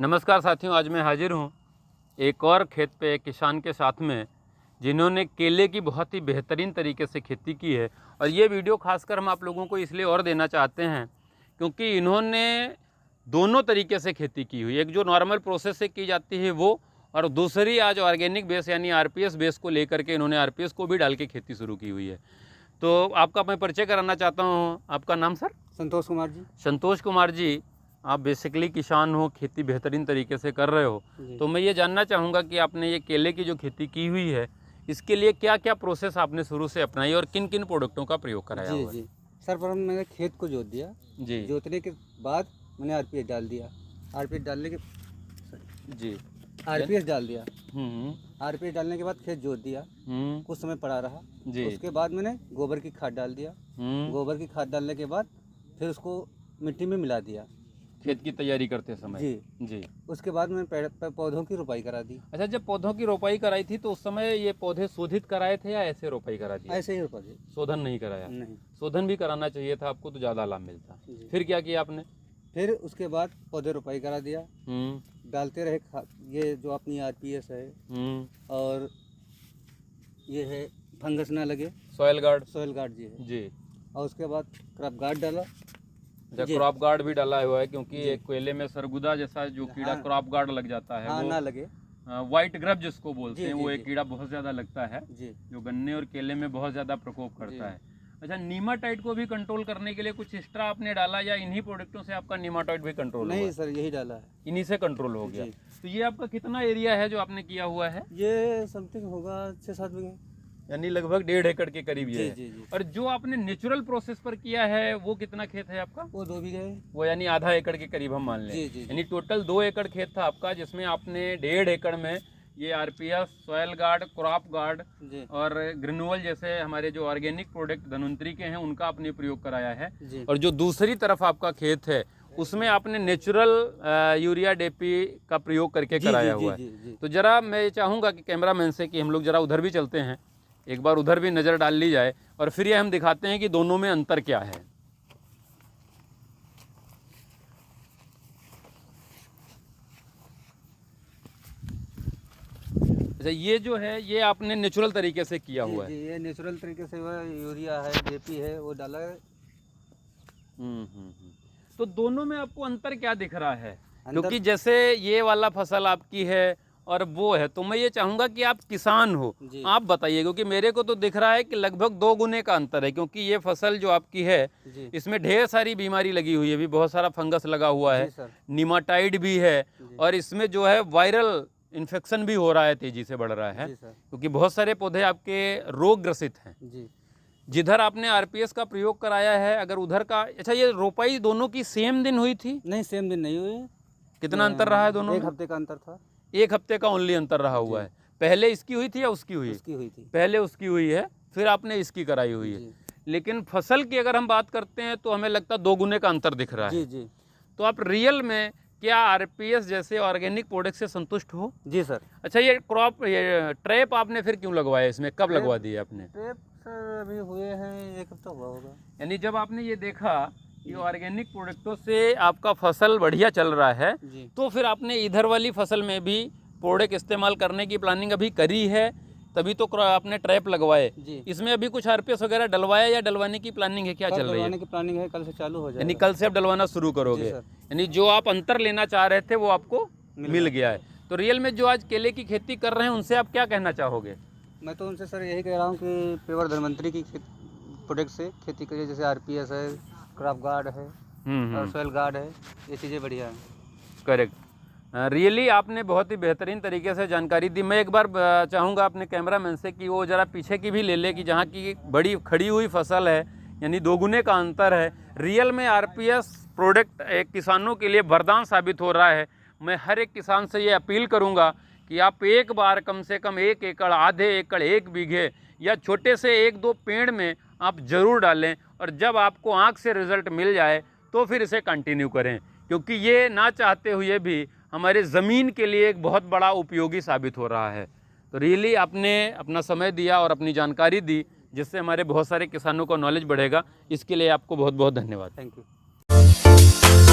नमस्कार साथियों, आज मैं हाजिर हूँ एक और खेत पे एक किसान के साथ में जिन्होंने केले की बहुत ही बेहतरीन तरीके से खेती की है। और ये वीडियो खासकर हम आप लोगों को इसलिए और देना चाहते हैं क्योंकि इन्होंने दोनों तरीके से खेती की हुई, एक जो नॉर्मल प्रोसेस से की जाती है वो, और दूसरी आज ऑर्गेनिक बेस यानी आरपीएस बेस को लेकर के इन्होंने आरपीएस को भी डाल के खेती शुरू की हुई है। तो आपका मैं परिचय कराना चाहता हूँ। आपका नाम सर? संतोष कुमार जी। संतोष कुमार जी, आप बेसिकली किसान हो, खेती बेहतरीन तरीके से कर रहे हो। तो मैं ये जानना चाहूँगा कि आपने ये केले की जो खेती की हुई है इसके लिए क्या क्या प्रोसेस आपने शुरू से अपनाई और किन किन प्रोडक्टों का प्रयोग कराया जी हुआ है? जी सर्वप्रथम मैंने खेत को जोत दिया। जी जोतने के बाद मैंने आरपीएस डाल दिया। आरपीएस डालने के जी आरपीएस डाल दिया। हम्म आरपीएस डालने के बाद खेत जोत दिया, कुछ समय पड़ा रहा। जी उसके बाद मैंने गोबर की खाद डाल दिया। गोबर की खाद डालने के बाद फिर उसको मिट्टी में मिला दिया खेत की तैयारी करते समय। जी जी उसके बाद मैंने पौधों की रोपाई करा दी। अच्छा, जब पौधों की रोपाई कराई थी तो उस समय ये पौधे शोधित कराए थे या ऐसे रोपाई करा दी? ऐसे ही रोपा दी। शोधन नहीं कराया? नहीं शोधन भी कराना चाहिए था आपको, तो ज़्यादा लाभ मिलता। जी। फिर क्या किया आपने? फिर उसके बाद पौधे रोपाई करा दिया। डालते रहे ये जो अपनी आरपीएस है और ये है फंगस ना लगे, सॉयल गार्ड जी है। जी। और उसके बाद क्रॉप गार्ड डाला। क्रॉप गार्ड भी डाला हुआ है क्योंकि एक केले में सरगुदा जैसा जो कीड़ा हाँ, क्रॉप गार्ड लग जाता है, हाँ, वो ना लगे। व्हाइट ग्रब जिसको बोलते हैं, जी, वो जी, एक कीड़ा बहुत ज्यादा लगता है जी जो गन्ने और केले में बहुत ज्यादा प्रकोप करता है। अच्छा, नीमाटाइड को भी कंट्रोल करने के लिए कुछ एक्स्ट्रा आपने डाला या इन्हीं प्रोडक्टों से आपका नीमाटाइड भी कंट्रोल हुआ? नहीं सर, यही डाला है, इन्हीं से कंट्रोल हो गया। तो ये आपका कितना एरिया है जो आपने किया हुआ है? ये समथिंग होगा 6-7 बीघे, यानी लगभग 1.5 एकड़ के करीब ये जी है। जी जी। और जो आपने नेचुरल प्रोसेस पर किया है वो कितना खेत है आपका? वो 2 बीघे है। वो यानी आधा एकड़ के करीब हम मान लें। जी जी। यानी टोटल 2 एकड़ खेत था आपका, जिसमें आपने 1.5 एकड़ में ये RPS, soil guard, crop guard और ग्रेनुअल जैसे हमारे जो ऑर्गेनिक प्रोडक्ट धन्वंतरी के हैं उनका आपने प्रयोग कराया है। और जो दूसरी तरफ आपका खेत है उसमें आपने नेचुरल यूरिया डीएपी का प्रयोग करके कराया हुआ है। तो जरा मैं चाहूँगा कि कैमरामैन से कि हम लोग जरा उधर भी चलते हैं, एक बार उधर भी नज़र डाल ली जाए और फिर ये हम दिखाते हैं कि दोनों में अंतर क्या है। अच्छा, ये जो है ये आपने नेचुरल तरीके से किया हुआ है? ये नेचुरल तरीके से हुआ, यूरिया है, डीएपी है, वो डाला है। तो दोनों में आपको अंतर क्या दिख रहा है? क्योंकि जैसे ये वाला फसल आपकी है और वो है, तो मैं ये चाहूँगा कि आप किसान हो, आप बताइए, क्योंकि मेरे को तो दिख रहा है कि लगभग 2 गुने का अंतर है। क्योंकि ये फसल जो आपकी है इसमें ढेर सारी बीमारी लगी हुई है, भी बहुत सारा फंगस लगा हुआ है, नीमाटाइड भी है, और इसमें जो है वायरल इन्फेक्शन भी हो रहा है, तेजी से बढ़ रहा है, क्योंकि बहुत सारे पौधे आपके रोग ग्रसित हैं। जिधर आपने आरपीएस का प्रयोग कराया है, अगर उधर का, अच्छा ये रोपाई दोनों की सेम दिन हुई थी? नहीं, सेम दिन नहीं हुई। कितना अंतर रहा है दोनों? 1 हफ्ते का अंतर था। 1 हफ्ते का ओनली अंतर रहा हुआ है। पहले इसकी हुई थी या उसकी हुई? उसकी हुई थी। पहले उसकी हुई है, फिर आपने इसकी कराई हुई है। लेकिन फसल की अगर हम बात करते हैं तो हमें लगता है 2 गुने का अंतर दिख रहा है। जी। तो आप रियल में क्या आरपीएस जैसे ऑर्गेनिक प्रोडक्ट से संतुष्ट हो? जी सर। अच्छा, ये ट्रैप आपने फिर क्यों लगवाया इसमें, कब लगवा दिए आपने? ट्रैप सर अभी हुए हैं 1 हफ्ता हुआ होगा। यानी जब आपने ये देखा कि ऑर्गेनिक प्रोडक्टों से आपका फसल बढ़िया चल रहा है, तो फिर आपने इधर वाली फसल में भी प्रोडक्ट इस्तेमाल करने की प्लानिंग अभी करी है, तभी तो आपने ट्रैप लगवाए। इसमें अभी कुछ आरपीएस वगैरह डलवाया या डलवाने की प्लानिंग है, क्या चल रही है? डलवाने की प्लानिंग है, कल से चालू हो जाएगा। यानी कल से आप डलवाना शुरू करोगे? यानी जो आप अंतर लेना चाह रहे थे वो आपको मिल गया है। तो रियल में जो आज केले की खेती कर रहे हैं उनसे आप क्या कहना चाहोगे? मैं तो उनसे सर यही कह रहा हूँ कि पेवर धन्वंतरी की प्रोडक्ट से खेती करिए, जैसे आरपीएस है, क्रॉप गार्ड है और सॉयल गार्ड है, ये चीज़ें बढ़िया हैं। करेक्ट। रियली आपने बहुत ही बेहतरीन तरीके से जानकारी दी। मैं एक बार चाहूँगा अपने कैमरामैन से कि वो ज़रा पीछे की भी ले ले, कि जहाँ की बड़ी खड़ी हुई फसल है, यानी 2 गुने का अंतर है। रियल में आरपीएस प्रोडक्ट एक किसानों के लिए वरदान साबित हो रहा है। मैं हर एक किसान से ये अपील करूँगा कि आप एक बार कम से कम 1 एकड़, आधे एकड़, 1 बीघे या छोटे से 1-2 पेड़ में आप ज़रूर डालें, और जब आपको आँख से रिज़ल्ट मिल जाए तो फिर इसे कंटिन्यू करें, क्योंकि ये ना चाहते हुए भी हमारे ज़मीन के लिए एक बहुत बड़ा उपयोगी साबित हो रहा है। तो रियली आपने अपना समय दिया और अपनी जानकारी दी, जिससे हमारे बहुत सारे किसानों को नॉलेज बढ़ेगा। इसके लिए आपको बहुत बहुत धन्यवाद। Thank you.